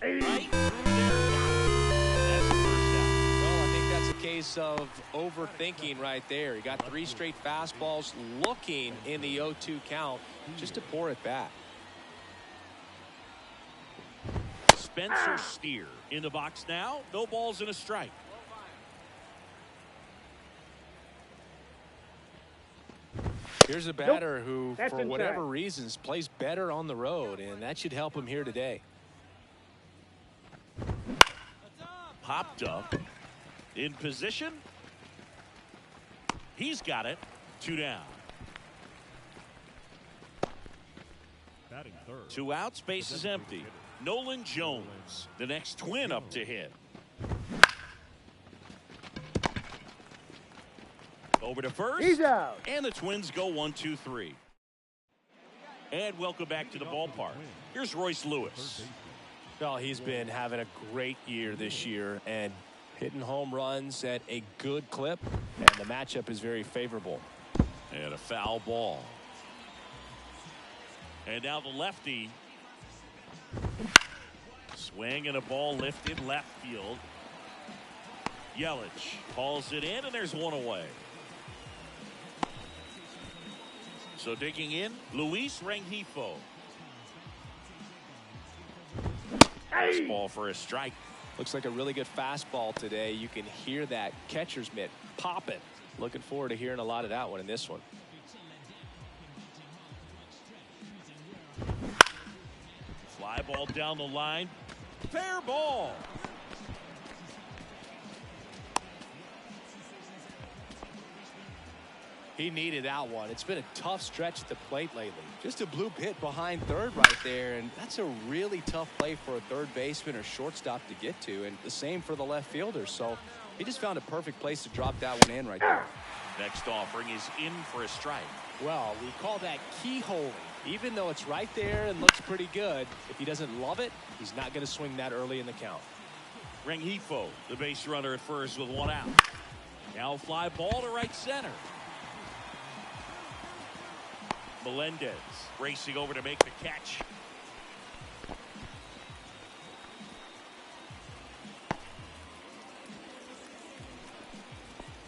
Right there. That's the first down. Well, I think that's a case of overthinking right there. He got 3 straight fastballs looking in the 0-2 count just to pour it back. Spencer Steer in the box now. No balls and a strike. Here's a batter who, for whatever reasons, plays better on the road, and that should help him here today. Popped up. In position. He's got it. 2 down. 2 outs. Base is empty. Nolan Jones, the next Twin up to hit. Over to first. He's out. And the Twins go 1-2-3. And welcome back to the ballpark. Here's Royce Lewis. Well, he's been having a great year this year and hitting home runs at a good clip, and the matchup is very favorable. And a foul ball. And now the lefty. Swing and a ball lifted left field. Yelich calls it in, and there's one away. So digging in, Luis Rengifo. Fastball for a strike. Looks like a really good fastball today. You can hear that catcher's mitt popping. Looking forward to hearing a lot of that one in this one. Fly ball down the line. Fair ball. He needed that one. It's been a tough stretch at the plate lately. Just a bloop hit behind third right there, and that's a really tough play for a third baseman or shortstop to get to, and the same for the left fielder. So he just found a perfect place to drop that one in right there. Next offering is in for a strike. Well, we call that keyholing. Even though it's right there and looks pretty good, if he doesn't love it, he's not going to swing that early in the count. Rengifo, the base runner at first with 1 out. Now fly ball to right center. Melendez racing over to make the catch.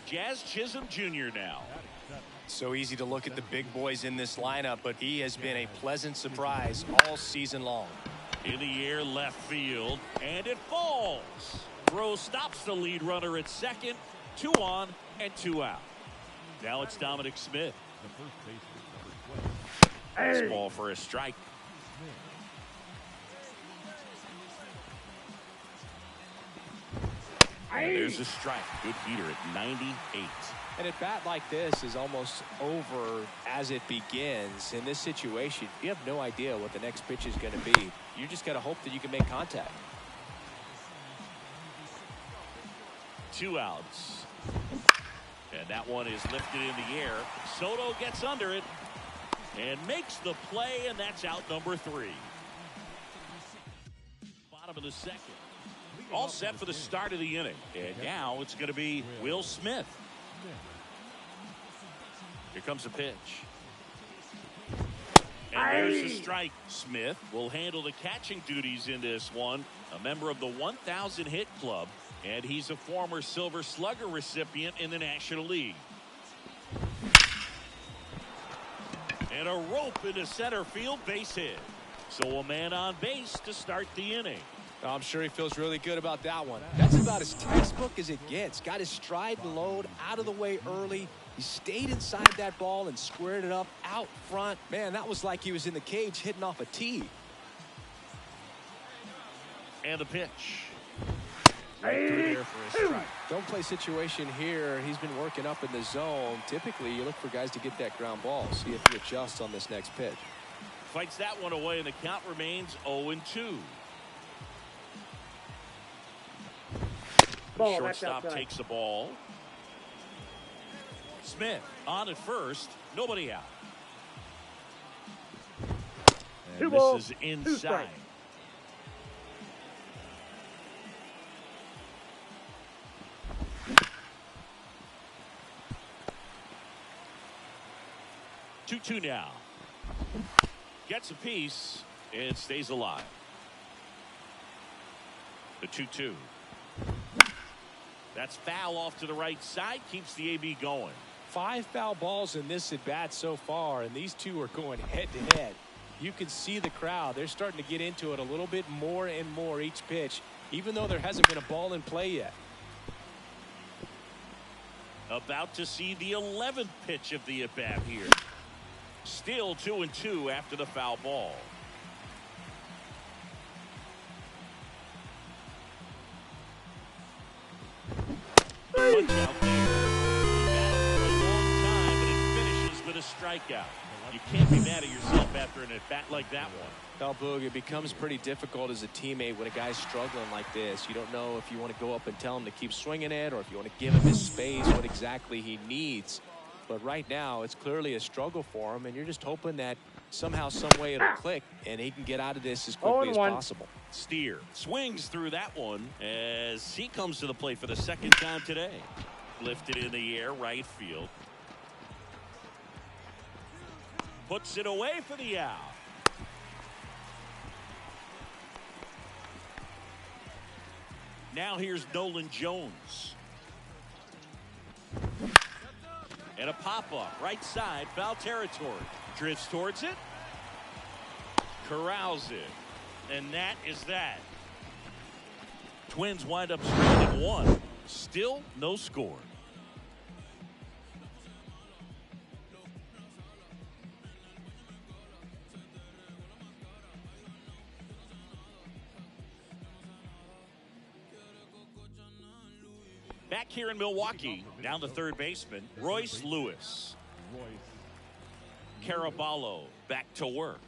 Jazz Chisholm Jr. now. So easy to look at the big boys in this lineup, but he has been a pleasant surprise all season long. In the air left field, and it falls. Throw stops the lead runner at second. 2 on and 2 out. Now it's Dominic Smith. Ball for a strike. And there's a strike. Good heater at 98. And a bat like this is almost over as it begins. In this situation, you have no idea what the next pitch is going to be. You just got to hope that you can make contact. 2 outs. And that one is lifted in the air. Soto gets under it and makes the play, and that's out number 3. Bottom of the second. All set for the start of the inning. And now it's going to be Will Smith. Here comes a pitch. And there's a strike. Smith will handle the catching duties in this one. A member of the 1,000 hit club. And he's a former Silver Slugger recipient in the National League. And a rope into center field, base hit. So a man on base to start the inning. I'm sure he feels really good about that one. That's about as textbook as it gets. Got his stride and load out of the way early. He stayed inside that ball and squared it up out front. Man, that was like he was in the cage hitting off a tee. And the pitch. Right through there for a strike. Don't play situation here. He's been working up in the zone. Typically, you look for guys to get that ground ball. See if he adjusts on this next pitch. Fights that one away, and the count remains 0-2. Shortstop takes the ball. Smith on at first. Nobody out. And this is inside. 2-2 now. Gets a piece and stays alive. The 2-2. That's foul off to the right side. Keeps the AB going. 5 foul balls in this at bat so far, and these two are going head to head. You can see the crowd. They're starting to get into it a little bit more and more each pitch, even though there hasn't been a ball in play yet. About to see the 11th pitch of the at-bat here. Still 2-2 after the foul ball. Punch out there. For a long time, but it finishes with a strikeout. You can't be mad at yourself after an at-bat like that one. Well, Boog, it becomes pretty difficult as a teammate when a guy's struggling like this. You don't know if you want to go up and tell him to keep swinging it or if you want to give him his space, what exactly he needs. But right now, it's clearly a struggle for him, and you're just hoping that somehow, some way it'll click, and he can get out of this as quickly as possible. Steer swings through that one as he comes to the plate for the second time today. Lifted in the air, right field. Puts it away for the out. Now here's Nolan Jones. And a pop-up, right side, foul territory. Drifts towards it. Corrals it. And that is that. Twins wind up stranded 1. Still no score. Back here in Milwaukee, down the third baseman, Royce Lewis. Caraballo back to work.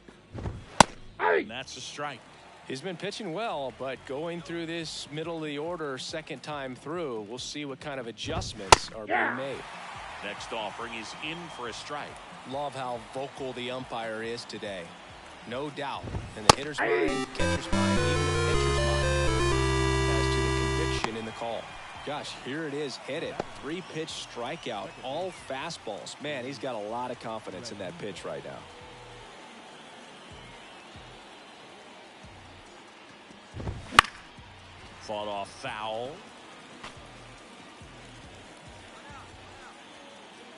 And that's a strike. He's been pitching well, but going through this middle of the order second time through, we'll see what kind of adjustments are being made. Next offering is in for a strike. Love how vocal the umpire is today. No doubt. In the hitter's mind, catcher's mind, even the pitcher's mind as to the conviction in the call. Gosh, here it is, hit it. 3-pitch strikeout, all fastballs. Man, he's got a lot of confidence in that pitch right now. Fought off foul.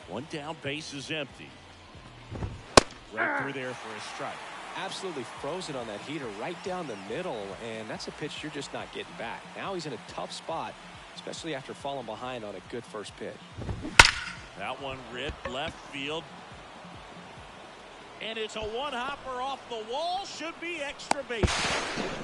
One down, base is empty. Right through there for a strike. Absolutely frozen on that heater right down the middle, and that's a pitch you're just not getting back. Now he's in a tough spot, especially after falling behind on a good first pitch. That one ripped left field. And it's a one-hopper off the wall. Should be extra base.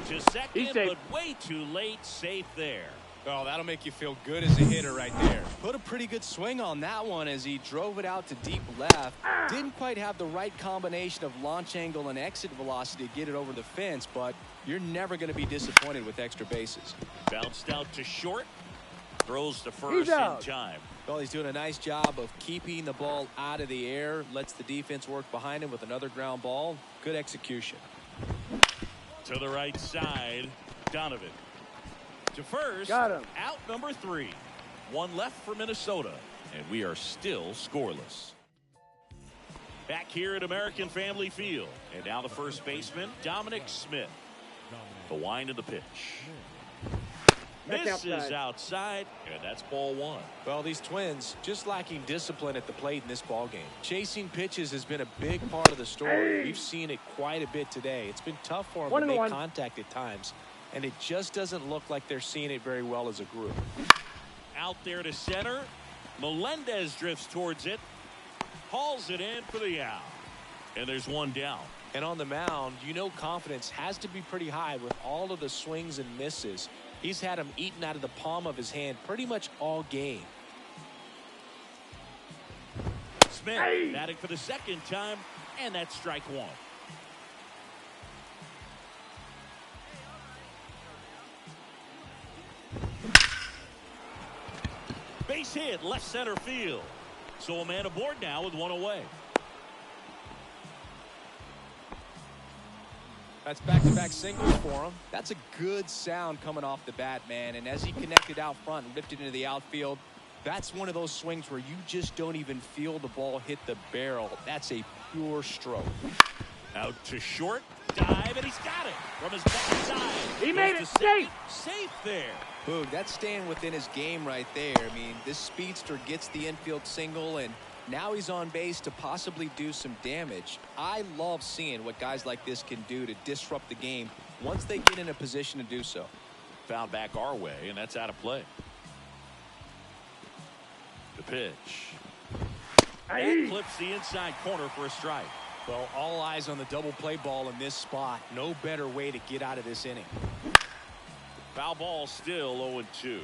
To second, but way too late. Safe there. Oh, that'll make you feel good as a hitter right there. Put a pretty good swing on that one as he drove it out to deep left. Didn't quite have the right combination of launch angle and exit velocity to get it over the fence, but you're never going to be disappointed with extra bases. Bounced out to short. Throws to first in time. Well, he's doing a nice job of keeping the ball out of the air. Lets the defense work behind him with another ground ball. Good execution. To the right side, Donovan. To first, got him. Out number 3. One left for Minnesota, and we are still scoreless. Back here at American Family Field, and now the first baseman, Dominic Smith. The wind of the pitch. Misses outside, and that's ball 1. Well, these Twins just lacking discipline at the plate in this ball game. Chasing pitches has been a big part of the story. We've seen it quite a bit today. It's been tough for them to make contact at times, and it just doesn't look like they're seeing it very well as a group. Out there to center. Melendez drifts towards it. Hauls it in for the out. And there's one down. And on the mound, you know confidence has to be pretty high with all of the swings and misses. He's had him eaten out of the palm of his hand pretty much all game. Smith batting for the second time, and that's strike 1. Base hit, left center field. So a man aboard now with one away. That's back-to-back singles for him. That's a good sound coming off the bat, man. And as he connected out front and ripped it into the outfield, that's one of those swings where you just don't even feel the ball hit the barrel. That's a pure stroke. Out to short. Dive drive, and he's got it from his backside. He made it Safe there. Boog, that's staying within his game right there. I mean, this speedster gets the infield single, and now he's on base to possibly do some damage. I love seeing what guys like this can do to disrupt the game once they get in a position to do so. Found back our way, and that's out of play. The pitch. That clips the inside corner for a strike. Well, all eyes on the double play ball in this spot. No better way to get out of this inning. Foul ball, still 0-2.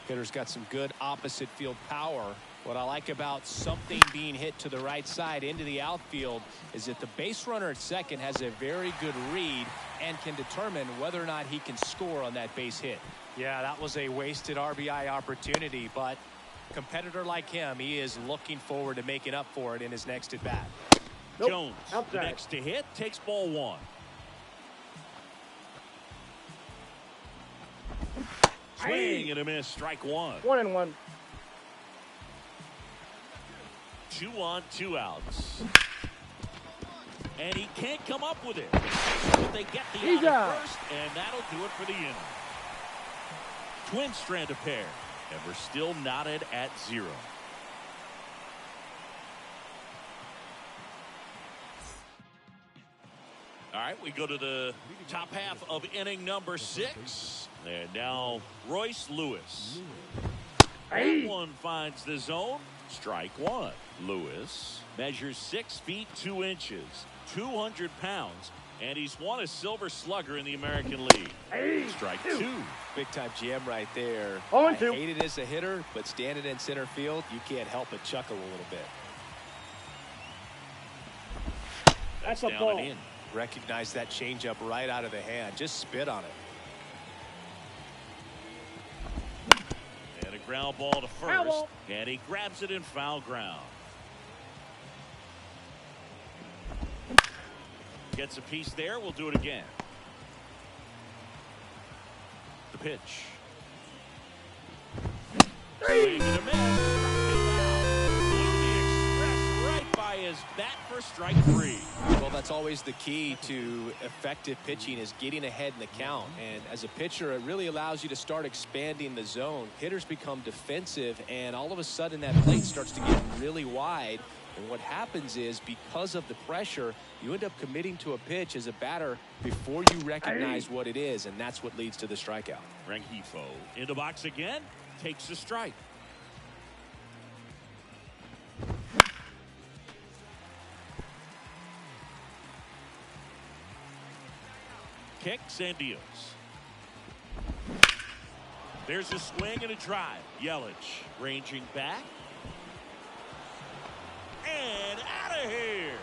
Hitter's got some good opposite field power. What I like about something being hit to the right side into the outfield is that the base runner at second has a very good read and can determine whether or not he can score on that base hit. Yeah, that was a wasted RBI opportunity, but competitor like him, he is looking forward to making up for it in his next at bat. Nope. Jones, Outside. next to hit, takes ball one. Swing and a miss, strike one. 1-1. 2 on, 2 outs. And he can't come up with it. But they get the He's out out. at first, and that'll do it for the inning. Twins strand a pair, and we're still knotted at 0. All right, we go to the top half of inning number 6. And now Royce Lewis. That one finds the zone. Strike one. Lewis measures 6 feet 2 inches, 200 pounds, and he's won a Silver Slugger in the American League. Strike two. Big time jam right there. 0-2. I hate it as a hitter, but standing in center field, you can't help but chuckle a little bit. That's a down ball. and in. Recognize that changeup right out of the hand. Just spit on it. And a ground ball to Foul first, ball. and he grabs it in foul ground. Gets a piece there. We'll do it again. The pitch. Swing and a miss. Blew the express right by his bat for strike 3. Well, that's always the key to effective pitching, is getting ahead in the count. And as a pitcher, it really allows you to start expanding the zone. Hitters become defensive, and all of a sudden that plate starts to get really wide. And what happens is, because of the pressure, you end up committing to a pitch as a batter before you recognize what it is, and that's what leads to the strikeout. Rengifo in the box again, takes the strike. Kicks and deals. There's a swing and a drive. Yelich ranging back. And out of here.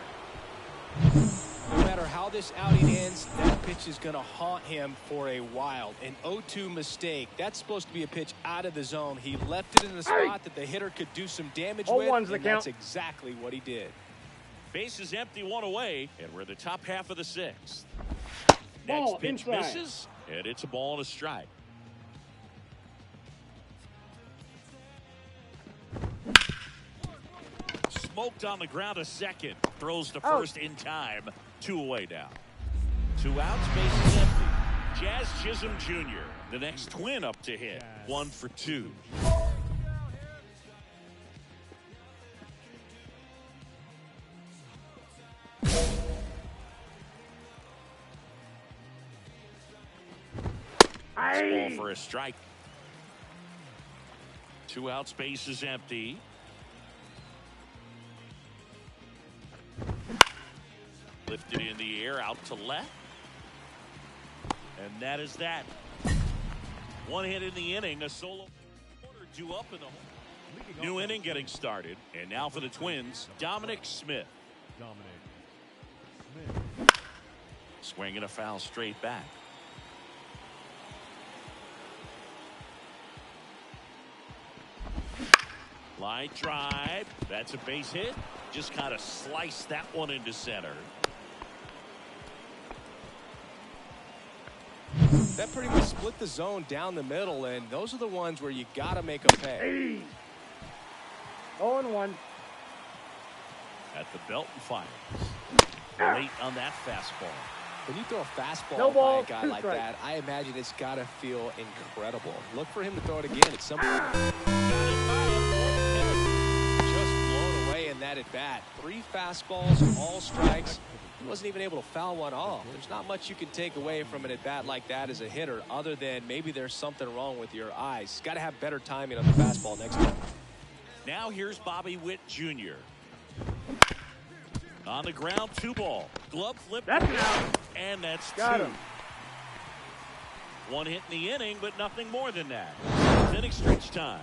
No matter how this outing ends, that pitch is going to haunt him for a while. An 0-2 mistake. That's supposed to be a pitch out of the zone. He left it in the spot that the hitter could do some damage with, 0-1's the and count. that's exactly what he did. Base is empty, 1 away, and we're in the top half of the 6th. Ball Next pitch inside. misses, and it's a ball and a strike. Smoked on the ground a second. Throws to first in time. 2 away now. 2 outs, base is empty. Jazz Chisholm Jr., the next Twin up to hit. 1 for 2. Ball for a strike. 2 outs, base is empty. Lifted in the air, out to left. And that is that. 1 hit in the inning, a solo corner, 2 up in the hole. New inning getting started. And now for the Twins, Dominic Smith. Swinging a foul straight back. Line drive. That's a base hit. Just kind of sliced that one into center. That pretty much split the zone down the middle, and those are the ones where you got to make them pay. 0-1. At the belt and fires. Late on that fastball. When you throw a fastball No by ball, a guy 2 like strikes. that, I imagine it's got to feel incredible. Look for him to throw it again at some point. Just blown away in that at-bat. 3 fastballs, all strikes. He wasn't even able to foul one off. There's not much you can take away from an at-bat like that as a hitter other than maybe there's something wrong with your eyes. Got to have better timing on the fastball next time. Now here's Bobby Witt Jr. On the ground, 2 ball. Glove flip. That's an out. And that's Got 2. him. 1 hit in the inning, but nothing more than that. It's inning stretch time.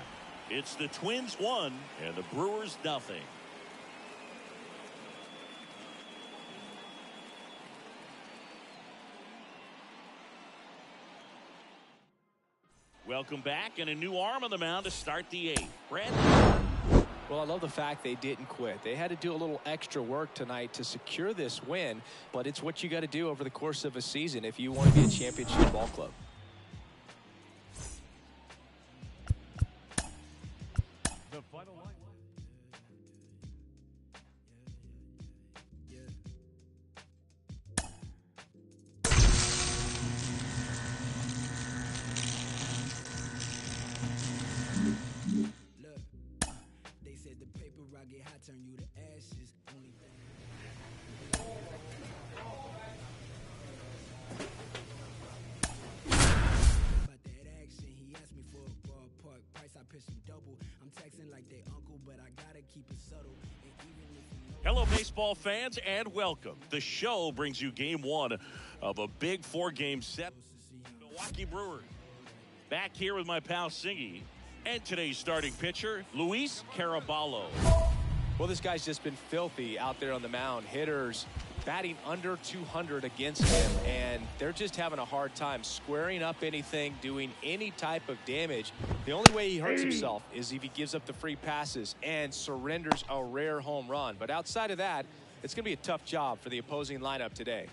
It's the Twins 1 and the Brewers nothing. Welcome back, and a new arm on the mound to start the 8th. Brad. Well, I love the fact they didn't quit. They had to do a little extra work tonight to secure this win, but it's what you got to do over the course of a season if you want to be a championship ball club. The final line. They said the paper rock get hot, turn you to ashes. Only thing. About that action, he asked me for a ballpark price. I pitched him double. I'm texting like they uncle, but I gotta keep it subtle. And even if you know Hello, baseball fans, and welcome. The show brings you game 1 of a big 4-game set. Milwaukee Brewers. Back here with my pal Singy and today's starting pitcher, Luis Caraballo. Well, this guy's just been filthy out there on the mound. Hitters batting under 200 against him, and they're just having a hard time squaring up anything, doing any type of damage. The only way he hurts himself is if he gives up the free passes and surrenders a rare home run. But outside of that, it's going to be a tough job for the opposing lineup today.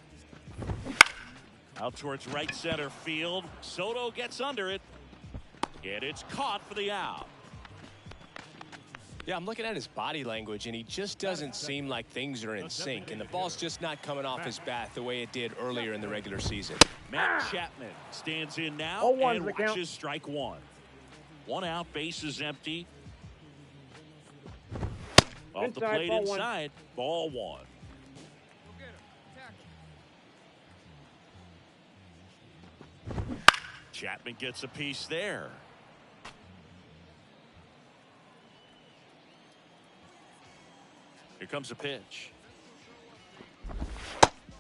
Out towards right center field. Soto gets under it, and it's caught for the out. Yeah, I'm looking at his body language, and he just doesn't seem like things are in sync, and the ball's just not coming off his bat the way it did earlier in the regular season. Matt Chapman stands in now 0-1's and the count. watches strike 1. 1 out, base is empty. Off the Inside, plate ball 1. inside, ball 1. Chapman gets a piece there. Here comes a pitch.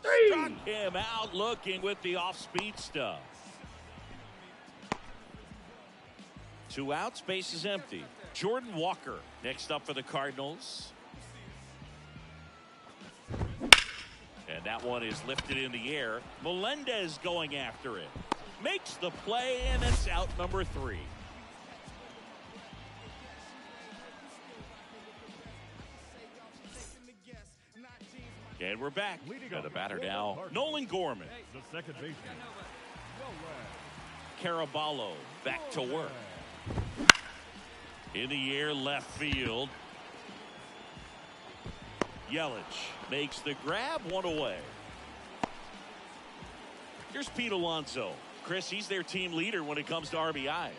Struck him out looking with the off-speed stuff. 2 outs, base is empty. Jordan Walker next up for the Cardinals. And that one is lifted in the air. Melendez going after it. Makes the play, and it's out number 3. And we're back. Got the batter now, Nolan Gorman. The second baseman. Caraballo back to work. In the air, left field. Yelich makes the grab, 1 away. Here's Pete Alonso. Chris, he's their team leader when it comes to RBIs.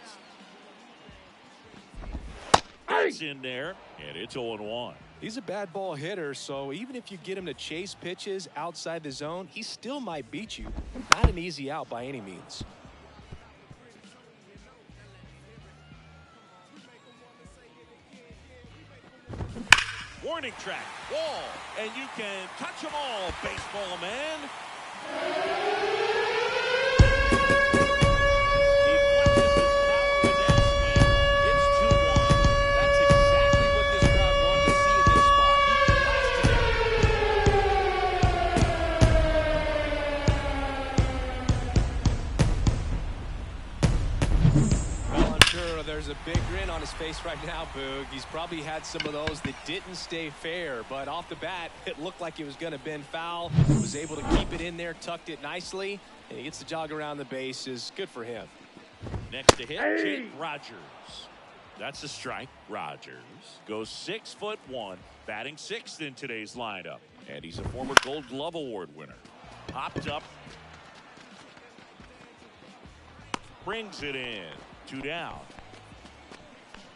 It's in there, and it's 0-1. He's a bad ball hitter, so even if you get him to chase pitches outside the zone, he still might beat you. Not an easy out by any means. Warning track, wall, and you can touch them all, baseball man. He flexes his power with that swing. It's 2-1. That's exactly what this crowd wanted to see in this spot. Well, I'm sure there's a big grin on his face right now, Boog. He's probably had some of those that didn't stay fair, but off the bat, it looked like it was going to bend foul. Was able to keep it in there, tucked it nicely, and he gets the jog around the bases. Good for him. Next to hit, Jake Rogers. That's a strike. Rogers goes 6'1", batting 6th in today's lineup. And he's a former Gold Glove Award winner. Hopped up. Brings it in. 2 down.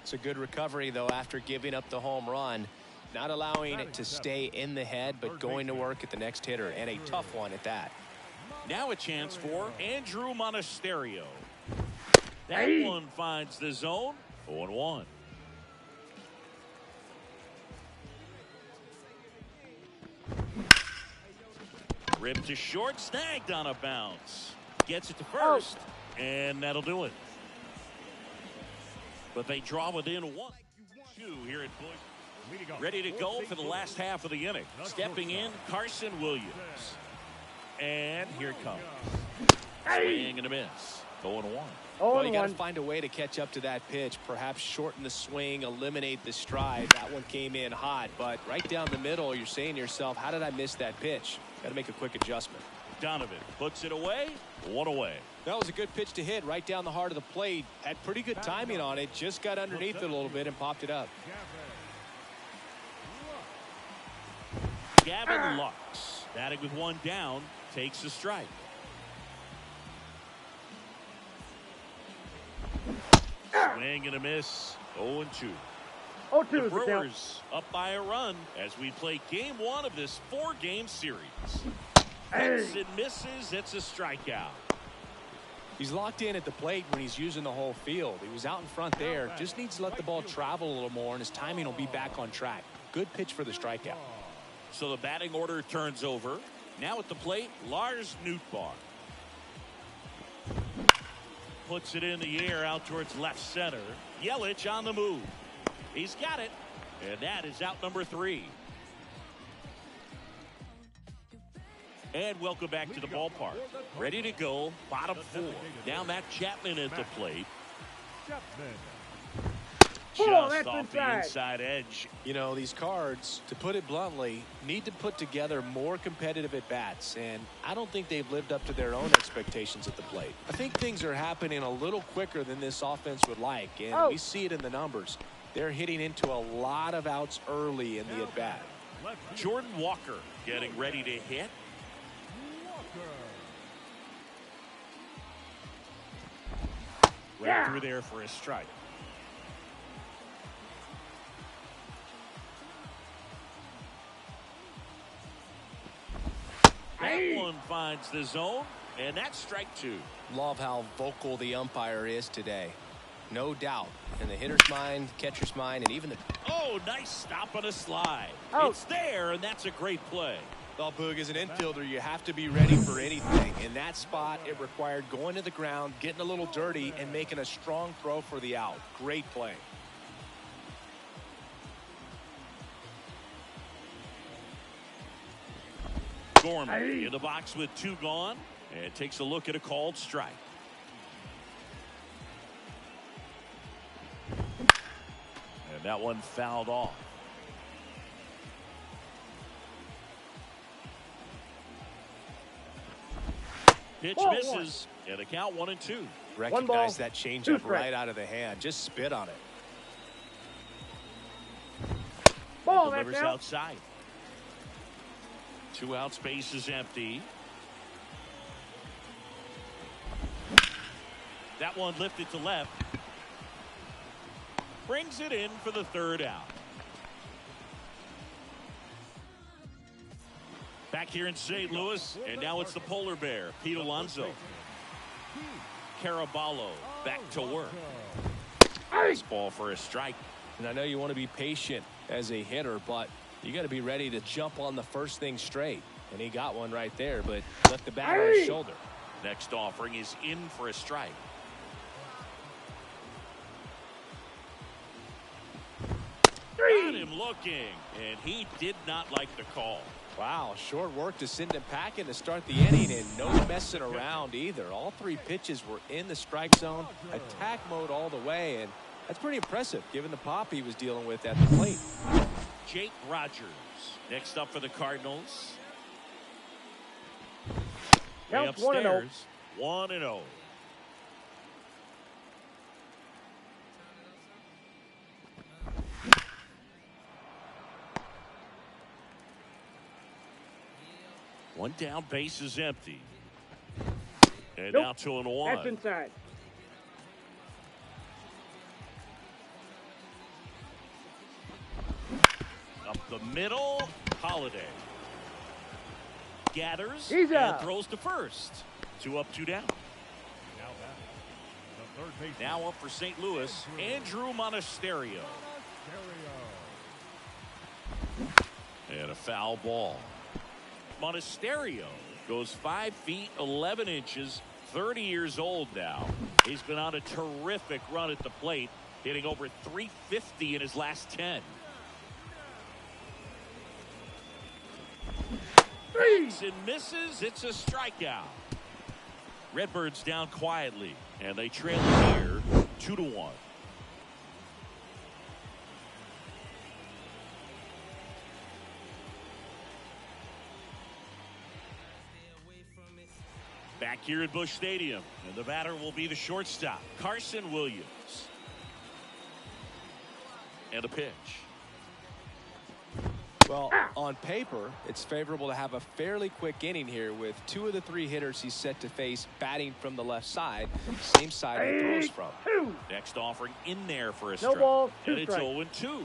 It's a good recovery, though, after giving up the home run. Not allowing it to stay in the head, but going to work at the next hitter, and a tough one at that. Now a chance for Andrew Monasterio. That one finds the zone. 0-1. Ripped to short, snagged on a bounce. Gets it to first, and that'll do it. But they draw within 1-2 here at Boise. Ready to go for the last half of the inning. Stepping in, Carson Williams. And here it comes. Swing and a miss. 0-1. Well, you got to find a way to catch up to that pitch. Perhaps shorten the swing, eliminate the stride. That one came in hot, but right down the middle, you're saying to yourself, how did I miss that pitch? Got to make a quick adjustment. Donovan puts it away. 1 away. That was a good pitch to hit right down the heart of the plate. Had pretty good timing on it. Just got underneath it a little bit and popped it up. Gavin Lux, batting with 1 down, takes a strike. Swing and a miss. 0-2. 0-2 The is the count. Brewers up by a run as we play game 1 of this 4-game series. Hits and misses. It's a strikeout. He's locked in at the plate when he's using the whole field. He was out in front there. Just needs to let the ball travel a little more, and his timing will be back on track. Good pitch for the strikeout. So the batting order turns over. Now at the plate, Lars Nootbaar. Puts it in the air out towards left center. Yelich on the move. He's got it. And that is out number 3. And welcome back to the ballpark. Ready to go, bottom 4. Now Matt Chapman at the plate. Just off the inside edge. You know, these Cards, to put it bluntly, need to put together more competitive at-bats, and I don't think they've lived up to their own expectations at the plate. I think things are happening a little quicker than this offense would like, and we see it in the numbers. They're hitting into a lot of outs early in the at-bat. Jordan Walker getting ready to hit. Right through there for a strike. That one finds the zone, and that's strike 2. Love how vocal the umpire is today. No doubt. In the hitter's mind, catcher's mind, and even the... Oh, nice stop on a slide. It's there, and that's a great play. Well, Boog, as an infielder, you have to be ready for anything. In that spot, it required going to the ground, getting a little dirty, and making a strong throw for the out. Great play. Gorman in the box with 2 gone, and takes a look at a called strike. And that one fouled off. Pitch misses, and the count 1-2. Recognize that changeup right out of the hand. Just spit on it. Delivers outside. 2 out, space is empty. That one lifted to left. Brings it in for the 3rd out. Back here in St. Louis, and now it's the polar bear, Pete Alonso. Caraballo back to work. Nice ball for a strike. And I know you want to be patient as a hitter, but you got to be ready to jump on the first thing straight. And he got one right there, but left the bat on his shoulder. Next offering is in for a strike. Got him looking, and he did not like the call. Wow, short work to send him packing to start the inning, and no messing around either. All 3 pitches were in the strike zone, attack mode all the way, and that's pretty impressive given the pop he was dealing with at the plate. Jake Rogers next up for the Cardinals. Way upstairs, 1-0. One down, base is empty. And Nope. now 2-1. That's inside. Up the middle, Holiday. Gathers He's and out. throws to first. 2 up, 2 down. Now back, the third baseman. Now up for St. Louis, Andrew Monasterio. And a foul ball. Monasterio goes 5 feet 11 inches, 30 years old now. He's been on a terrific run at the plate, hitting over 350 in his last 10. Hits and misses. It's a strikeout. Redbirds down quietly, and they trail here 2-1. Back here at Busch Stadium, and the batter will be the shortstop, Carson Williams. And a pitch. Well, on paper, it's favorable to have a fairly quick inning here with 2 of the 3 hitters he's set to face batting from the left side, same side he throws from. Next offering in there for a No strike. balls, 2 And it's strikes. 0-2.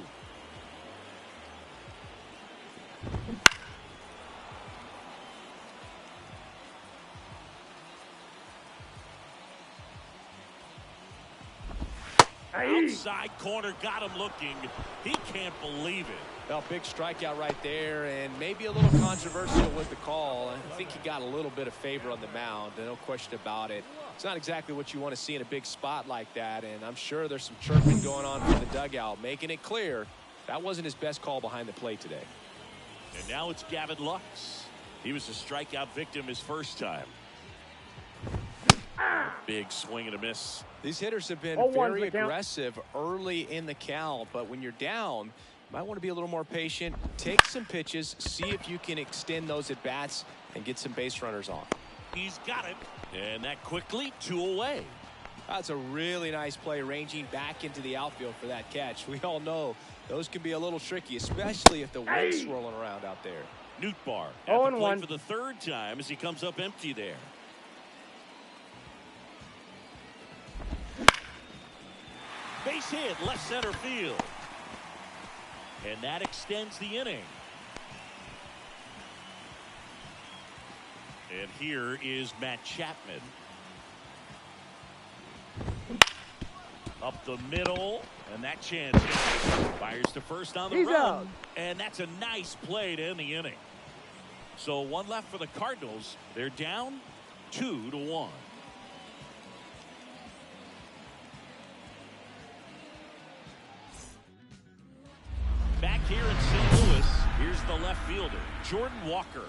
Outside corner, got him looking. He can't believe it. Well, big strikeout right there, and maybe a little controversial with the call. I think he got a little bit of favor on the mound, no question about it. It's not exactly what you want to see in a big spot like that, and I'm sure there's some chirping going on from the dugout, making it clear that wasn't his best call behind the plate today. And now it's Gavin Lux. He was a strikeout victim his first time. Big swing and a miss. These hitters have been 0-1's very the count. aggressive early in the count, but when you're down, you might want to be a little more patient. Take some pitches, see if you can extend those at bats and get some base runners on. He's got it. And that quickly, 2 away. That's a really nice play, ranging back into the outfield for that catch. We all know those can be a little tricky, especially if the wind's swirling around out there. Nootbaar at the plate 0-1. for the 3rd time as he comes up empty there. Base hit, left center field. And that extends the inning. And here is Matt Chapman. Up the middle, and that chance fires to first on the He's run. out. And that's a nice play to end the inning. So 1 left for the Cardinals. They're down 2-1. Back here in St. Louis, here's the left fielder, Jordan Walker.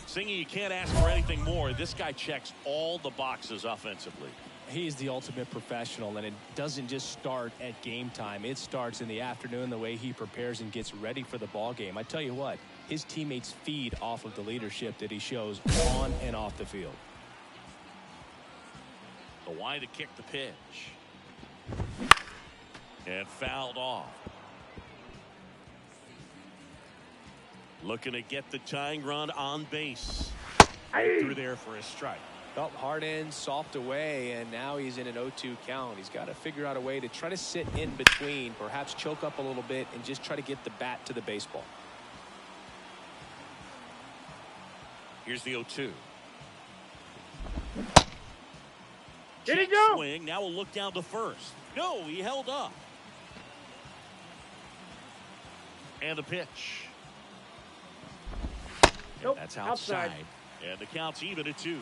Singing, you can't ask for anything more. This guy checks all the boxes offensively. He's the ultimate professional, and it doesn't just start at game time. It starts in the afternoon, the way he prepares and gets ready for the ball game. I tell you what, his teammates feed off of the leadership that he shows on and off the field. The wide to kick the pitch. And fouled off. Looking to get the tying run on base. Through there for a strike. Felt hard in, soft away, and now he's in an 0-2 count. He's got to figure out a way to try to sit in between, perhaps choke up a little bit, and just try to get the bat to the baseball. Here's the 0-2. Did he Check go? swing. Now we'll look down to first. No, he held up. And the pitch. And Nope, that's outside. outside. And the count's even at 2.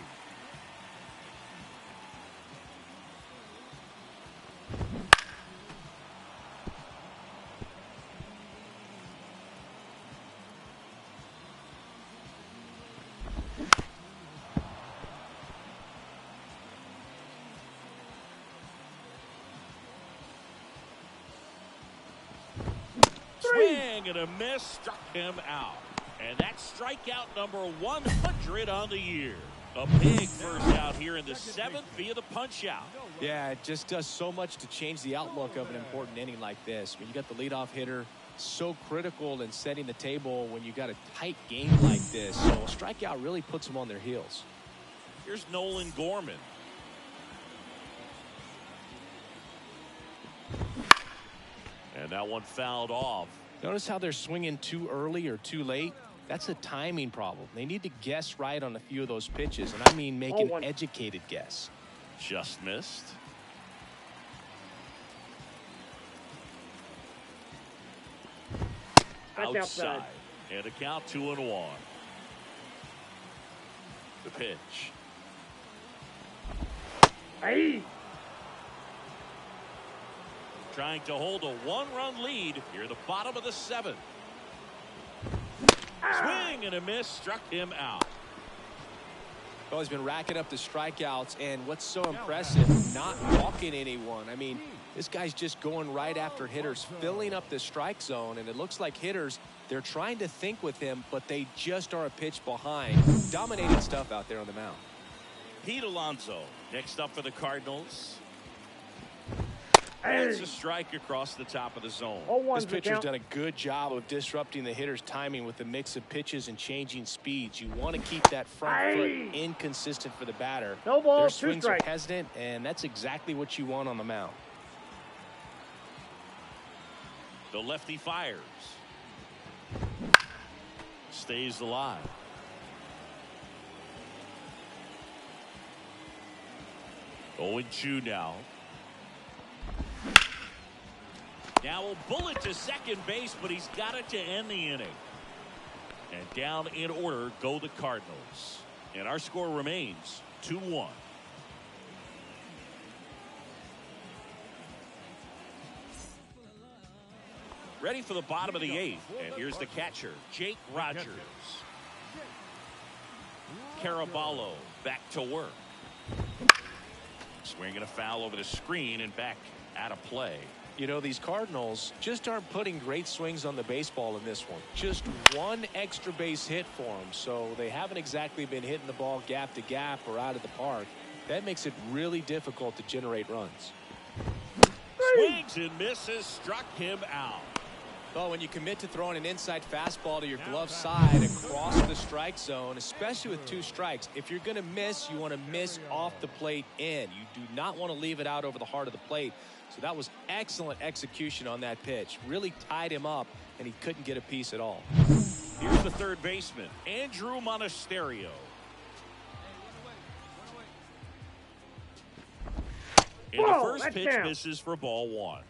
Swing and a miss, struck him out. And that's strikeout number 100 on the year. A big first out here in the 7th via the punch out. Yeah, it just does so much to change the outlook of an important inning like this. When you got the leadoff hitter So critical in setting the table when you got a tight game like this. So a strikeout really puts them on their heels. Here's Nolan Gorman. And that one fouled off. Notice how they're swinging too early or too late. That's a timing problem. They need to guess right on a few of those pitches, and I mean make an educated guess. Just missed. Outside. And a count 2-1. The pitch. Hey. Trying to hold a 1-run lead here at the bottom of the 7th. Swing and a miss, struck him out. Well, he's been racking up the strikeouts, and what's so impressive, not walking anyone. I mean, this guy's just going right after hitters, filling up the strike zone, and it looks like hitters, they're trying to think with him, but they just are a pitch behind. Dominating stuff out there on the mound. Pete Alonso next up for the Cardinals. Hey. It's a strike across the top of the zone. This pitcher's done a good job of disrupting the hitter's timing with the mix of pitches and changing speeds. You want to keep that front foot inconsistent for the batter. No ball, their 2 swings strikes. are hesitant, and that's exactly what you want on the mound. The lefty fires. Stays alive. Oh, 0-2 now. Now a bullet to second base, but he's got it to end the inning. And down in order go the Cardinals. And our score remains 2-1. Ready for the bottom of the 8th. And here's the catcher, Jake Rogers. Caraballo back to work. Swinging a foul over the screen and back out of play. You know, these Cardinals just aren't putting great swings on the baseball in this one. Just one extra base hit for them, so they haven't exactly been hitting the ball gap to gap or out of the park. That makes it really difficult to generate runs. Swings and misses, struck him out. Well, when you commit to throwing an inside fastball to your glove side across the strike zone, especially with 2 strikes, if you're going to miss, you want to miss off the plate in. You do not want to leave it out over the heart of the plate. So that was excellent execution on that pitch. Really tied him up, and he couldn't get a piece at all. Here's the third baseman, Andrew Monasterio. And the first pitch misses for ball 1.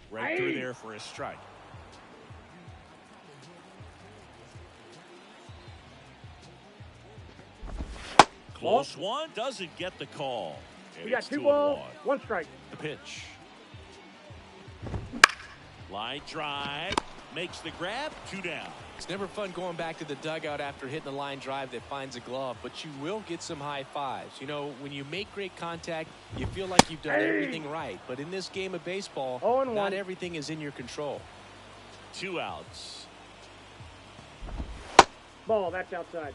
Right through there for a strike. Close one, doesn't get the call. And We got it's 2 2-1. balls, 1 strike. The pitch. Line drive, makes the grab, 2 down. It's never fun going back to the dugout after hitting a line drive that finds a glove, but you will get some high fives. You know, when you make great contact, you feel like you've done everything right. But in this game of baseball, not everything is in your control. 2 outs. Ball, that's outside.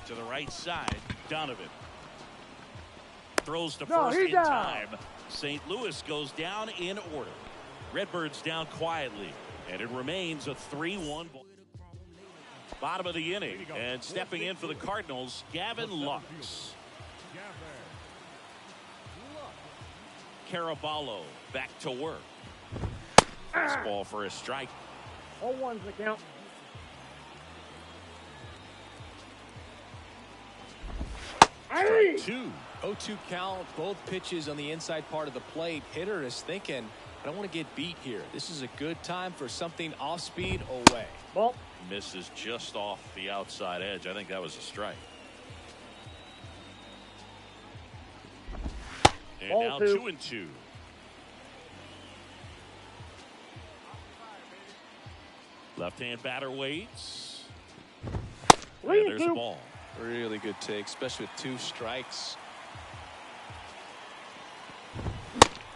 To the right side, Donovan. Throws to first in time. St. Louis goes down in order. Redbirds down quietly, and it remains a 3-1 ball. Bottom of the inning, and stepping in for the Cardinals, Gavin Lux. Caraballo back to work. This ball for a strike. 0-1's the count. Strike 2. 0-2 count, both pitches on the inside part of the plate. Hitter is thinking, I don't want to get beat here. This is a good time for something off speed away. Ball. Misses just off the outside edge. I think that was a strike. And Ball now 2. 2-2. Left-hand batter waits. And there's the ball. Really good take, especially with 2 strikes.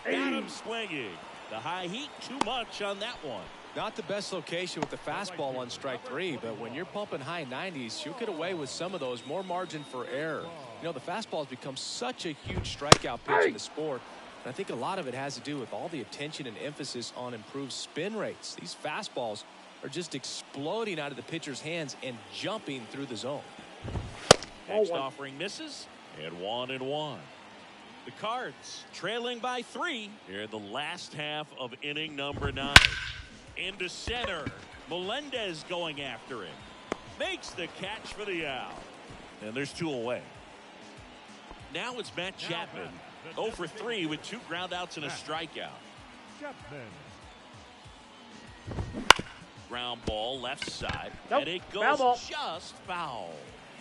Got him swinging. The high heat, too much on that one. Not the best location with the fastball on strike 3, but when you're pumping high 90s, you'll get away with some of those. More margin for error. You know, the fastball has become such a huge strikeout pitch in the sport. And I think a lot of it has to do with all the attention and emphasis on improved spin rates. These fastballs are just exploding out of the pitcher's hands and jumping through the zone. Next offering misses, and 1-1. The Cards trailing by 3 here in the last half of inning number 9. Into center. Melendez going after it. Makes the catch for the out. And there's 2 away. Now it's Matt Chapman. 0 for 3 with 2 groundouts and a strikeout. Chapman. Ground ball left side. Nope. And it Foul goes ball. just foul.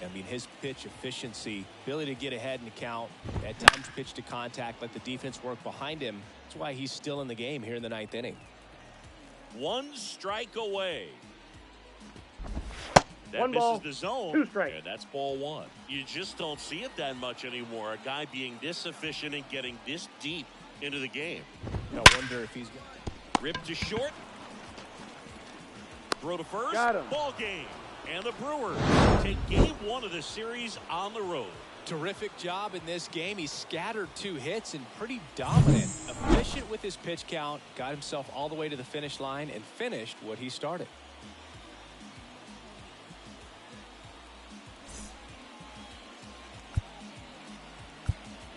I mean, his pitch efficiency, ability to get ahead in the count, at times pitch to contact, let the defense work behind him. That's why he's still in the game here in the 9th inning. 1 strike away. That 1 ball, misses the zone. 2 strikes. And that's ball 1. You just don't see it that much anymore. A guy being this efficient and getting this deep into the game. I wonder if he's Ripped to short. Throw to first. Got him. Ball game. And the Brewers take game 1 of the series on the road. terrific job in this game. He scattered 2 hits and pretty dominant, efficient with his pitch count, got himself all the way to the finish line and finished what he started.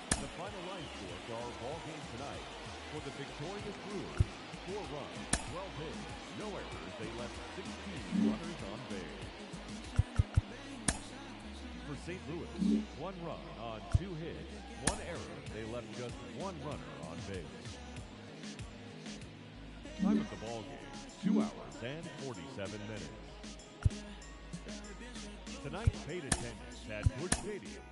The final line score for our ball game tonight. For the victorious Brewers, 4 runs, 12 hits, no errors. They left 16 runners on base. For St. Louis, 1 run on 2 hits, 1 error. They left just 1 runner on base. Time of the ball game, 2 hours and 47 minutes. Tonight's paid attendance at Busch Stadium.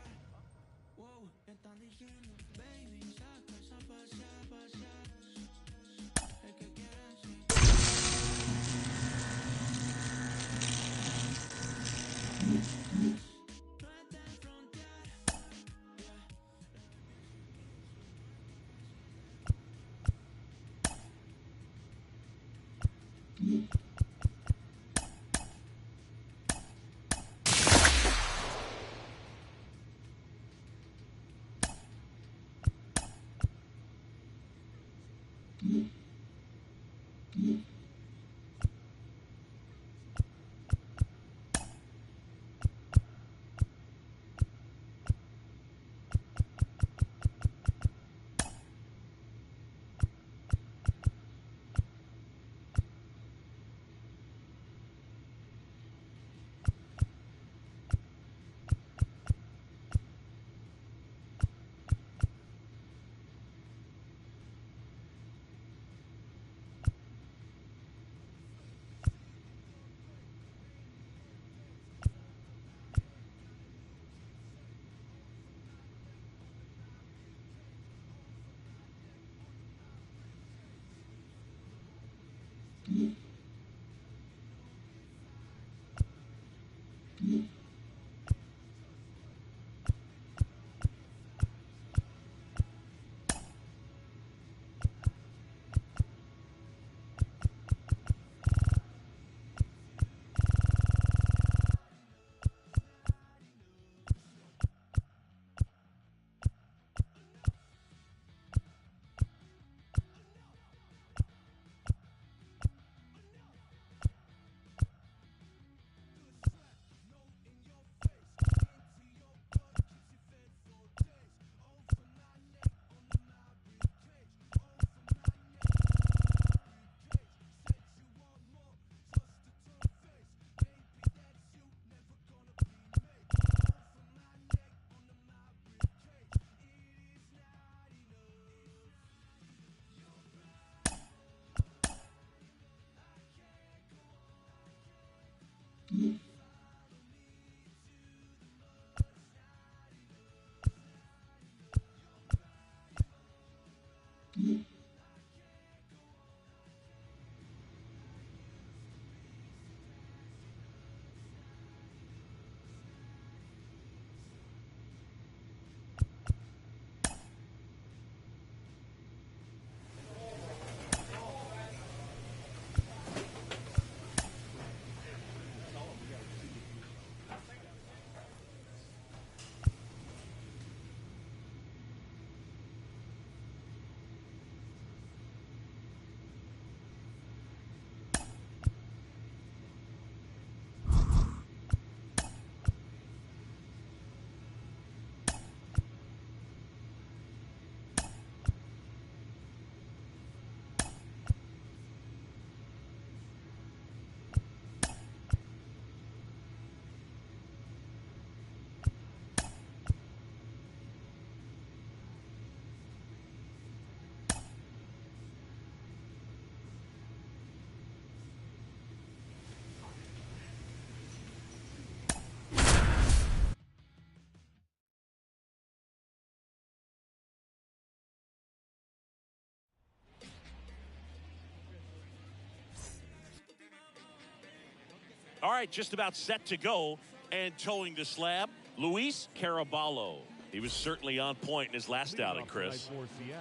All right, just about set to go and towing the slab, Luis Caraballo. He was certainly on point in his last outing, Chris.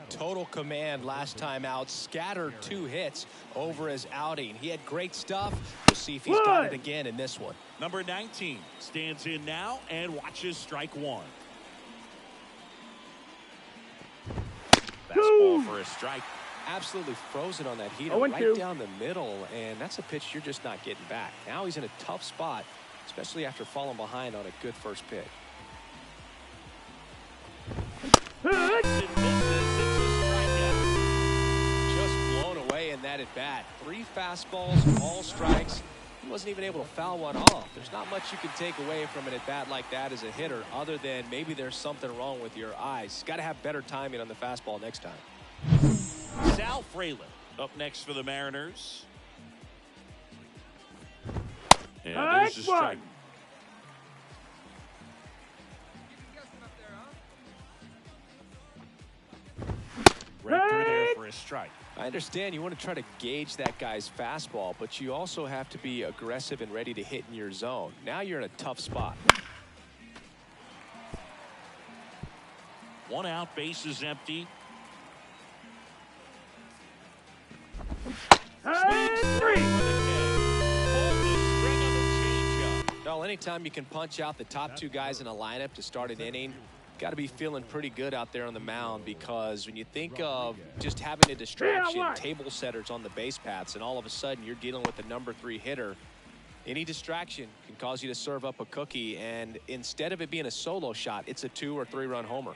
Total command last time out. Scattered 2 hits over his outing. He had great stuff. We'll see if he's got it again in this one. Number 19 stands in now and watches strike 1. Fastball for a strike. Absolutely frozen on that heater right down the middle, and that's a pitch you're just not getting back. Now he's in a tough spot, especially after falling behind on a good first pitch. Just blown away in that at bat. 3 fastballs, all strikes. He wasn't even able to foul one off. There's not much you can take away from an at bat like that as a hitter, other than maybe there's something wrong with your eyes. Got to have better timing on the fastball next time. Sal Frelick up next for the Mariners. And there's a strike. Right through there for a strike. I understand you want to try to gauge that guy's fastball, but you also have to be aggressive and ready to hit in your zone. Now you're in a tough spot. 1 out, base is empty. Well, anytime you can punch out the top 2 guys in a lineup to start an inning, got to be feeling pretty good out there on the mound, because when you think of just having a distraction, table setters on the base paths, and all of a sudden you're dealing with the number 3 hitter, any distraction can cause you to serve up a cookie, and instead of it being a solo shot, it's a 2 or 3 run homer.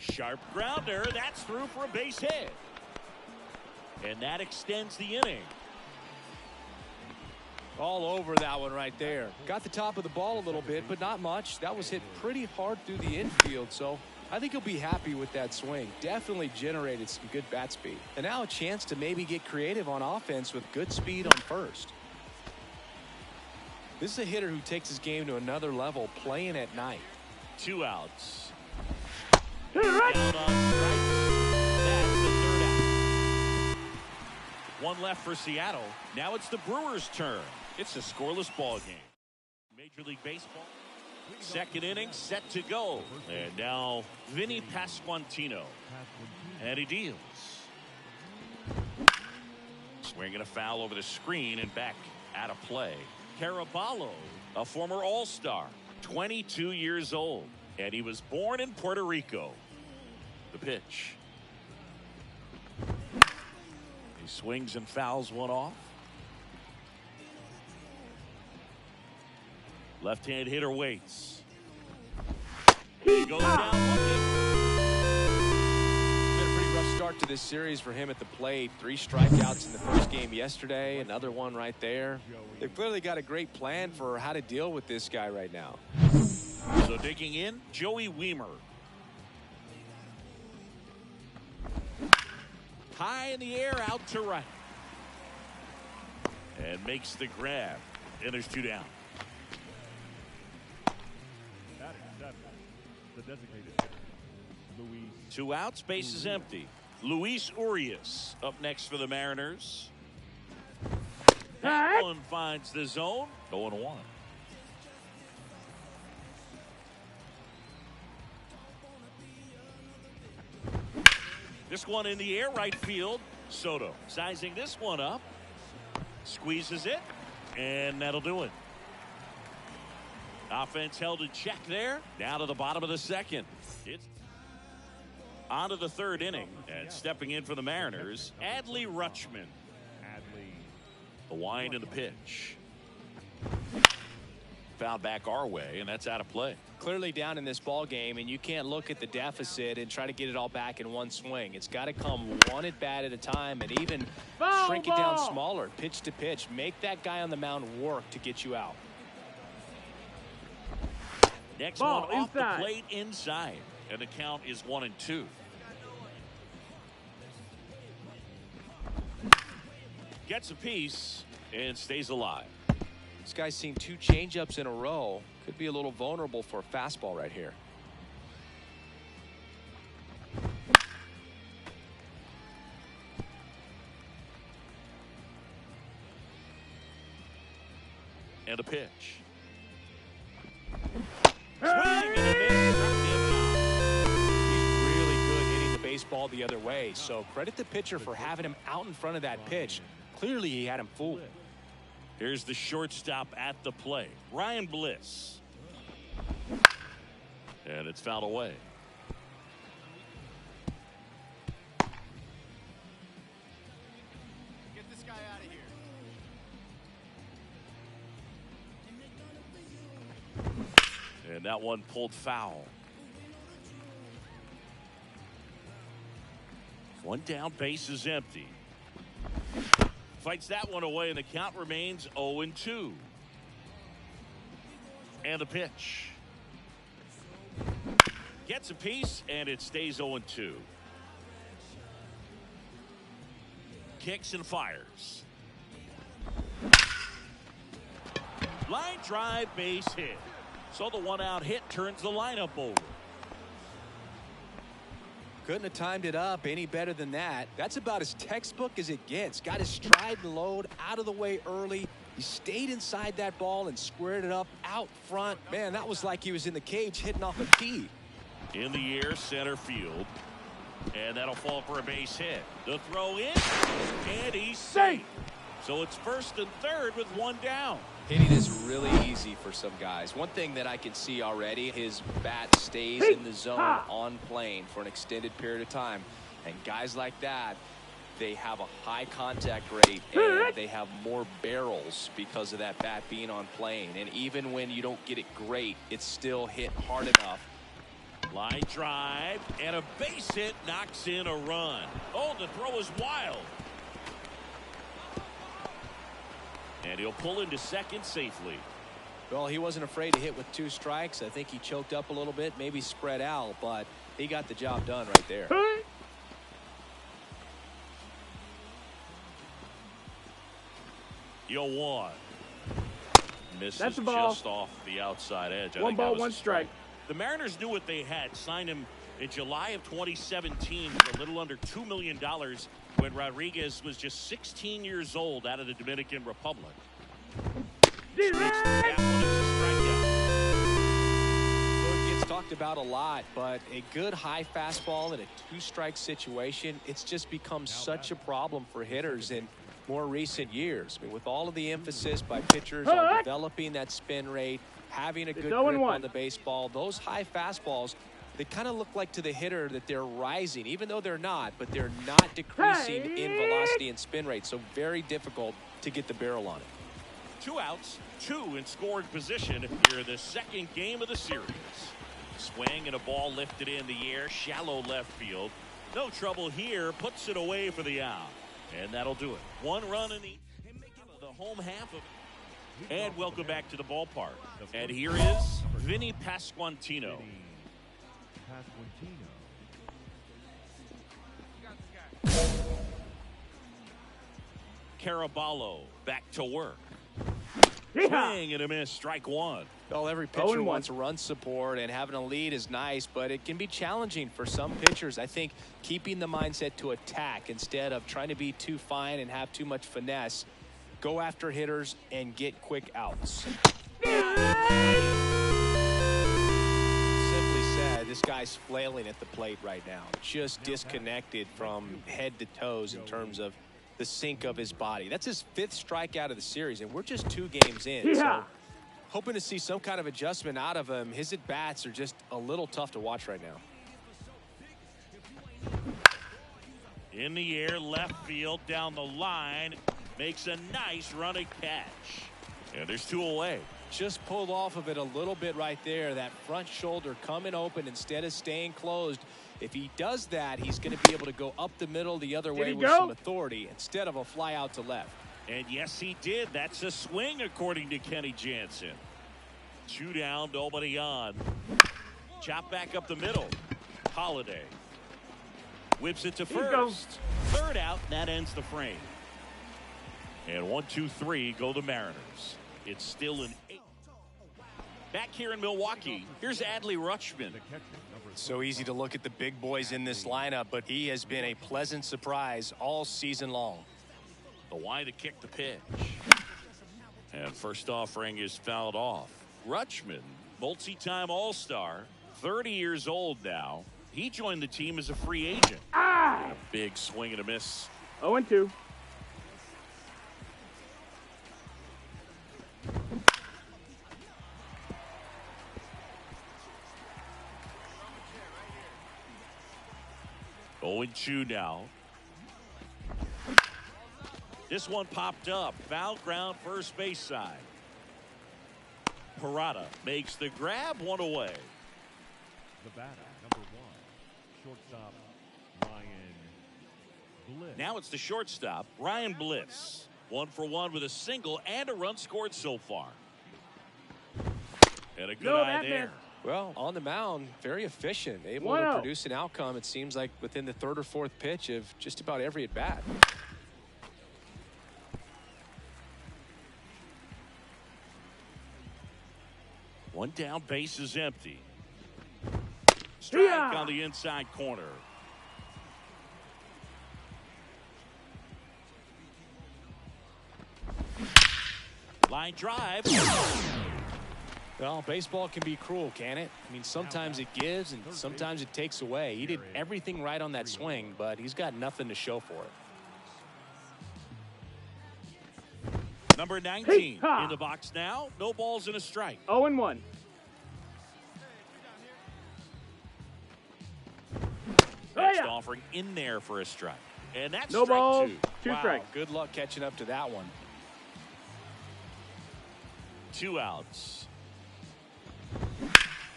Sharp grounder, that's through for a base hit. And that extends the inning. All over that one right there. Got the top of the ball a little bit, but not much. That was hit pretty hard through the infield, so I think he'll be happy with that swing. Definitely generated some good bat speed. And now a chance to maybe get creative on offense with good speed on first. This is a hitter who takes his game to another level, playing at night. 2 outs. Down on strikes. That's the 3rd out. 1 left for Seattle. Now it's the Brewers' turn. It's a scoreless ball game. Major League Baseball. 2nd inning set to go. And now Vinny Pasquantino. And he deals. Swinging a foul over the screen and back out of play. Caraballo, a former All-Star, 22 years old. And he was born in Puerto Rico. The pitch. He swings and fouls one off. Left-hand hitter waits. He goes down looking. Been a pretty rough start to this series for him at the plate. 3 strikeouts in the first game yesterday. Another one right there. They've clearly got a great plan for how to deal with this guy right now. So digging in, Joey Wiemer. High in the air, out to right. And makes the grab. And there's 2 down. The designated hitter, Luis. 2 outs, base is empty. Luis Urias up next for the Mariners. That one finds the zone. 0-1. This one in the air, right field. Soto sizing this one up. Squeezes it. And that'll do it. Offense held in check there. Down to the bottom of the 2nd. It's on to the 3rd inning. And stepping in for the Mariners, Adley Rutschman. The wind and the pitch. Fouled back our way, and that's out of play. Clearly down in this ball game, and you can't look at the deficit and try to get it all back in one swing. It's got to come one at bat at a time, and even shrink it down smaller, pitch to pitch. Make that guy on the mound work to get you out. Next one off the plate inside, and the count is 1-2. Gets a piece and stays alive. This guy's seen 2 changeups in a row. Could be a little vulnerable for a fastball right here. And a pitch. Swing and a miss. Struck him out. He's really good hitting the baseball the other way, so credit the pitcher for having him out in front of that pitch. Clearly he had him fooled. Here's the shortstop at the plate, Ryan Bliss. And it's fouled away. Get this guy out of here. And that one pulled foul. One down, base is empty. Fights that one away, and the count remains 0-2. And the pitch. Gets a piece, and it stays 0-2. Kicks and fires. Line drive, base hit. So the one-out hit turns the lineup over. Couldn't have timed it up any better than that. That's about as textbook as it gets. Got his stride and load out of the way early. He stayed inside that ball and squared it up out front. Man, that was like he was in the cage hitting off a tee. In the air, center field. And that'll fall for a base hit. The throw in, and he's safe. So it's first and third with one down. Hitting is really easy for some guys. One thing that I can see already, his bat stays in the zone on plane for an extended period of time. And guys like that, they have a high contact rate and they have more barrels because of that bat being on plane. And even when you don't get it great, it's still hit hard enough. Line drive, and a base hit knocks in a run. Oh, the throw is wild. And he'll pull into second safely. Well, he wasn't afraid to hit with 2 strikes. I think he choked up a little bit, maybe spread out, but he got the job done right there. 0-1. Misses That's a ball. just off the outside edge. I One think that ball, was one a strike. The Mariners knew what they had. Signed him in July of 2017 for a little under $2 million when Rodriguez was just 16 years old out of the Dominican Republic. That one is a strikeout. So it gets talked about a lot, but a good high fastball in a 2-strike situation, it's just become such a problem for hitters in more recent years. I mean, with all of the emphasis by pitchers on developing that spin rate, having a good grip on the baseball, those high fastballs, they kind of look like to the hitter that they're rising, even though they're not, but they're not decreasing in velocity and spin rate. So very difficult to get the barrel on it. 2 outs, 2 in scoring position here in the second game of the series. Swing and a ball lifted in the air, shallow left field. No trouble here, puts it away for the out. And that'll do it. 1 run in the home half of it. And welcome back to the ballpark. And here is Vinny Pasquantino. Caraballo back to work. Swing and a miss, strike 1. Well, every pitcher wants run support, and having a lead is nice, but it can be challenging for some pitchers. I think keeping the mindset to attack instead of trying to be too fine and have too much finesse. Go after hitters and get quick outs. Simply said, this guy's flailing at the plate right now. Just disconnected from head to toes in terms of the sink of his body. That's his 5th strikeout of the series, and we're just 2 games in. So hoping to see some kind of adjustment out of him. His at-bats are just a little tough to watch right now. In the air, left field, down the line. Makes a nice running catch. And there's 2 away. Just pulled off of it a little bit right there. That front shoulder coming open instead of staying closed. If he does that, he's going to be able to go up the middle the other way with some authority instead of a fly out to left. And yes, he did. That's a swing, according to Kenny Jansen. 2 down, nobody on. Chop back up the middle. Holiday whips it to first. 3rd out, and that ends the frame. And 1, 2, 3 go the Mariners. It's still an 8. Back here in Milwaukee, here's Adley Rutschman. So easy to look at the big boys in this lineup, but he has been a pleasant surprise all season long. The wide to kick the pitch. And first offering is fouled off. Rutschman, multi-time All-Star, 30 years old now. He joined the team as a free agent. Ah! A big swing and a miss. 0-2. Owen Chu now. This one popped up. Foul ground first base side. Parada makes the grab, one away. The batter, number 1, shortstop Ryan Bliss. Now it's the shortstop, Ryan Bliss. 1 for 1 with a single and a run scored so far. And a good eye there. Missed. Well, on the mound, very efficient, able 1-0. to produce an outcome, it seems like, within the third or fourth pitch of just about every at-bat. One down, base is empty. Strike Yeah. on the inside corner. Line drive. Well, baseball can be cruel, can it? I mean, sometimes it gives and sometimes it takes away. He did everything right on that swing, but he's got nothing to show for it. Number 19 Hey-ha. in the box now. No balls and a strike. 0-1. Next yeah. offering in there for a strike. And that's No strike balls. 2. 2 Wow, strikes. good luck catching up to that one. 2 outs.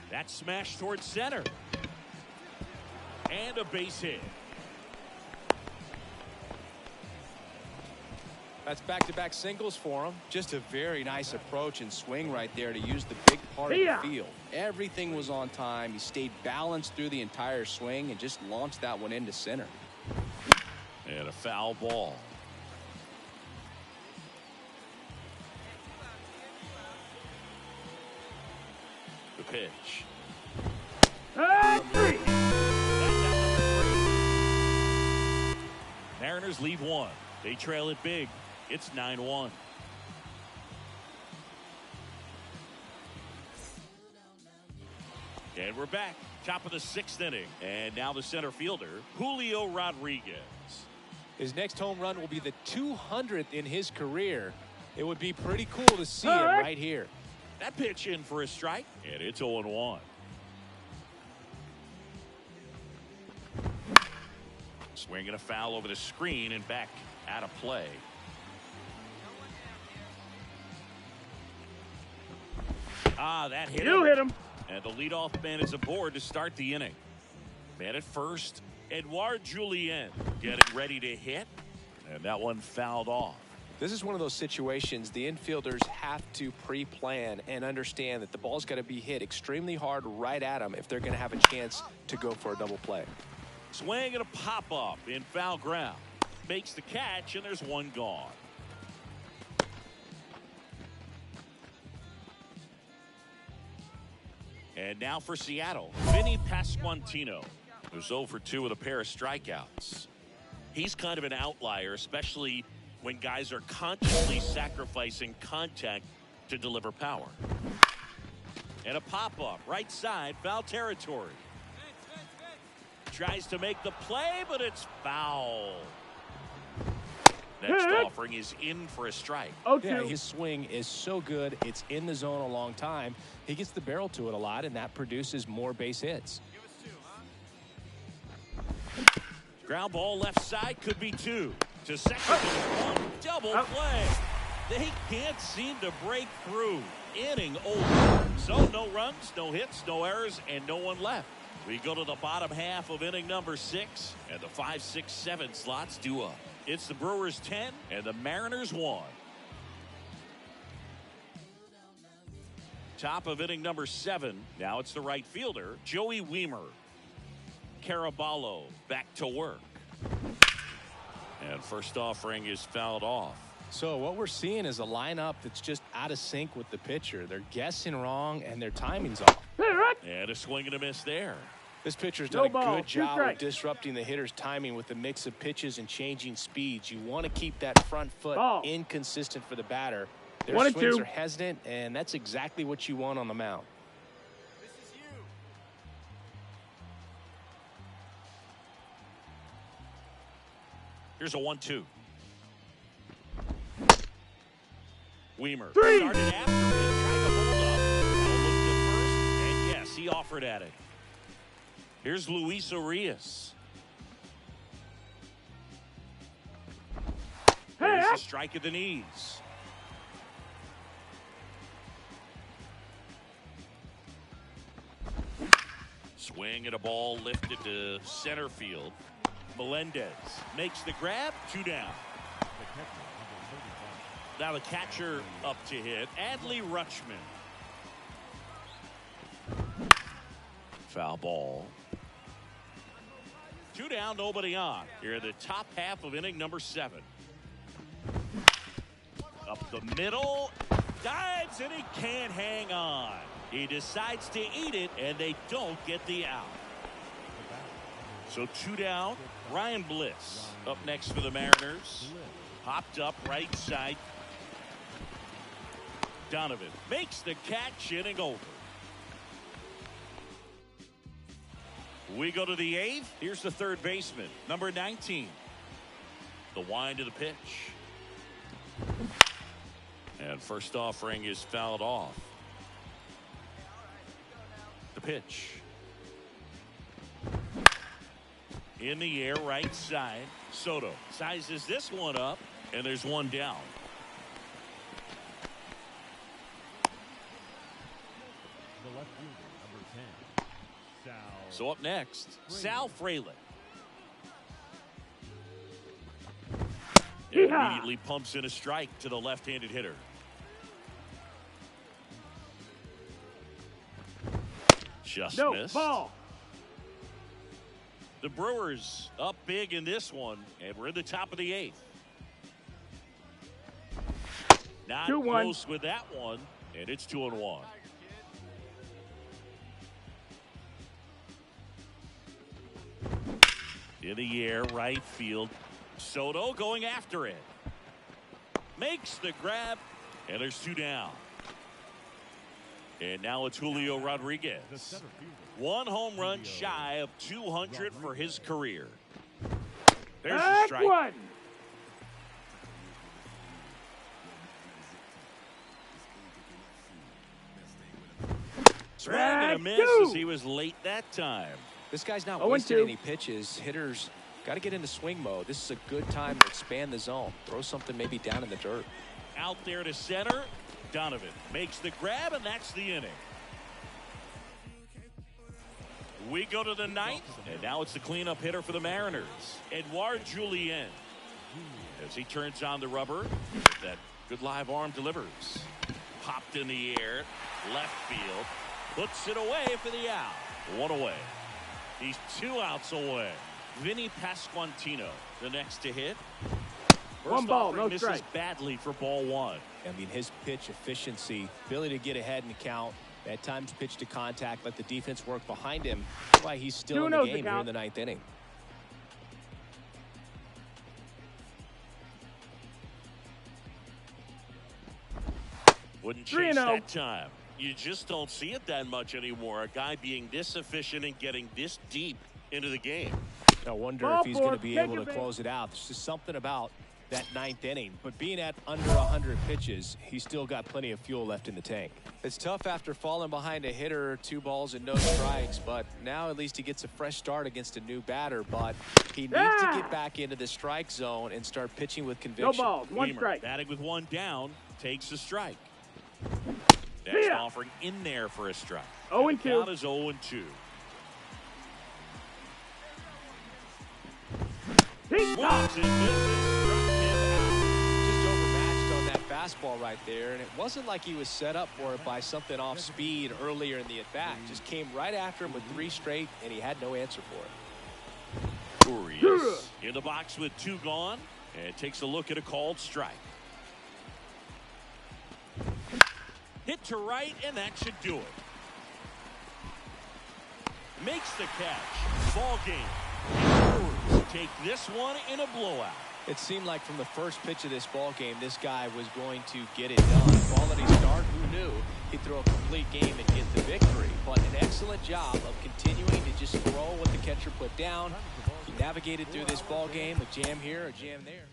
That's smashed towards center. And a base hit. That's back-to-back singles for him. Just a very nice approach and swing right there to use the big part of Yeah. the field. Everything was on time. He stayed balanced through the entire swing and just launched that one into center. And a foul ball. The pitch. Hey, 3. That's out number 3. Mariners leave 1. They trail it big. It's 9-1. And we're back. Top of the 6th inning. And now the center fielder, Julio Rodriguez. His next home run will be the 200th in his career. It would be pretty cool to see him right here. That pitch in for a strike. And it's 0-1. Swinging a foul over the screen and back out of play. That hit You him. hit him. And the leadoff man is aboard to start the inning. Man at first, Edouard Julien getting ready to hit. And that one fouled off. This is one of those situations the infielders have to pre-plan and understand that the ball's got to be hit extremely hard right at them if they're going to have a chance to go for a double play. Swing and a pop-up in foul ground. Makes the catch, and there's one gone. And now for Seattle, Vinny Pasquantino, who's 0 for 2 with a pair of strikeouts. He's kind of an outlier, especially when guys are consciously sacrificing contact to deliver power. And a pop-up, right side, foul territory. Tries to make the play, but it's foul. Next offering is in for a strike. 0-2. Yeah, his swing is so good. It's in the zone a long time. He gets the barrel to it a lot, and that produces more base hits. Ground ball left side, could be 2. To second, double play. They can't seem to break through. Inning over. So no runs, no hits, no errors, and no one left. We go to the bottom half of inning number 6, and the 5, 6, 7 slots due up. It's the Brewers 10 and the Mariners 1. Top of inning number 7. Now it's the right fielder, Joey Wiemer. Caraballo back to work. And first offering is fouled off. So what we're seeing is a lineup that's just out of sync with the pitcher. They're guessing wrong, and their timing's off. And a swing and a miss there. This pitcher's No done a ball, good 2 job of strikes. disrupting the hitter's timing with the mix of pitches and changing speeds. You want to keep that front foot Ball. inconsistent for the batter Their 1 and swings 2. are hesitant, and that's exactly what you want on the mound. This is you. Here's a 1-2. Weimer 3. started after it, trying to hold up. Now looked at first, and yes, he offered at it. Here's Luis Urias. There's a strike at the knees. Swing at a ball lifted to center field. Melendez makes the grab, 2 down. Now the catcher up to hit, Adley Rutschman. Foul ball. 2 down, nobody on. Here in the top half of inning number 7. Up the middle, dives, and he can't hang on. He decides to eat it, and they don't get the out. So 2 down. Ryan Bliss up next for the Mariners. Popped up right side. Donovan makes the catch, inning over. We go to the 8th. Here's the third baseman, number 19. The wind of the pitch. And first offering is fouled off. The pitch. In the air, right side. Soto sizes this one up, and there's 1 down. The left fielder, number 10, Sal. So up next, Sal Frelick. Yeehaw! Immediately pumps in a strike to the left-handed hitter. Just No, missed. ball. The Brewers up big in this one, and we're in the top of the 8th. Not 2-1. close with that one, and it's 2-1. In the air, right field. Soto going after it. Makes the grab, and there's 2 down. And now it's Julio The Rodriguez. center fielder. 1 home run shy of 200 for his career. There's the Back strike. 1. Swing and a Back miss 2. as he was late that time. This guy's not 0-2. wasting any pitches. Hitters got to get into swing mode. This is a good time to expand the zone. Throw something maybe down in the dirt. Out there to center. Donovan makes the grab, and that's the inning. We go to the 9th, and now it's the cleanup hitter for the Mariners, Edouard Julien. As he turns on the rubber, that good live arm delivers. Popped in the air, left field, puts it away for the out. 1 away. He's 2 outs away. Vinny Pasquantino, the next to hit. First 1 ball, offering no misses strike. badly for ball 1. I mean, his pitch efficiency, ability to get ahead in the count, at times pitch to contact, let the defense work behind him. That's why he's still in the 2-0 game here in count. the 9th inning. Wouldn't chase 3-0. that time. You just don't see it that much anymore. A guy being this efficient and getting this deep into the game. I wonder Ball if he's 4, going to be take able it to back. close it out. There's just something about that 9th inning. But being at under 100 pitches, he's still got plenty of fuel left in the tank. It's tough after falling behind a hitter, 2 balls and no strikes. But now at least he gets a fresh start against a new batter. But he needs to get back into the strike zone and start pitching with No conviction. balls. 1 Weimer, strike. batting with 1 down, takes a strike. Next ya. offering in there for a strike. 0 and The count 2. is 0-2. He's Swings and misses, struck him out. Just overmatched on that fastball right there, and it wasn't like he was set up for it by something off speed earlier in the at-bat. Just came right after him with 3 straight, and he had no answer for it. Urias in the box with 2 gone, and takes a look at a called strike. Hit to right, and that should do it. Makes the catch. Ball game. Brewers take this one in a blowout. It seemed like from the first pitch of this ball game, this guy was going to get it done. Quality start, who knew he'd throw a complete game and get the victory. But an excellent job of continuing to just throw what the catcher put down. He navigated through this ball game, a jam here, a jam there.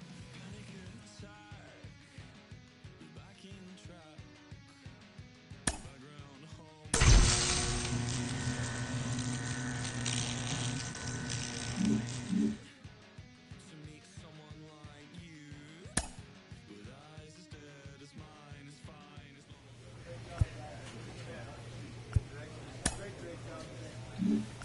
Great job.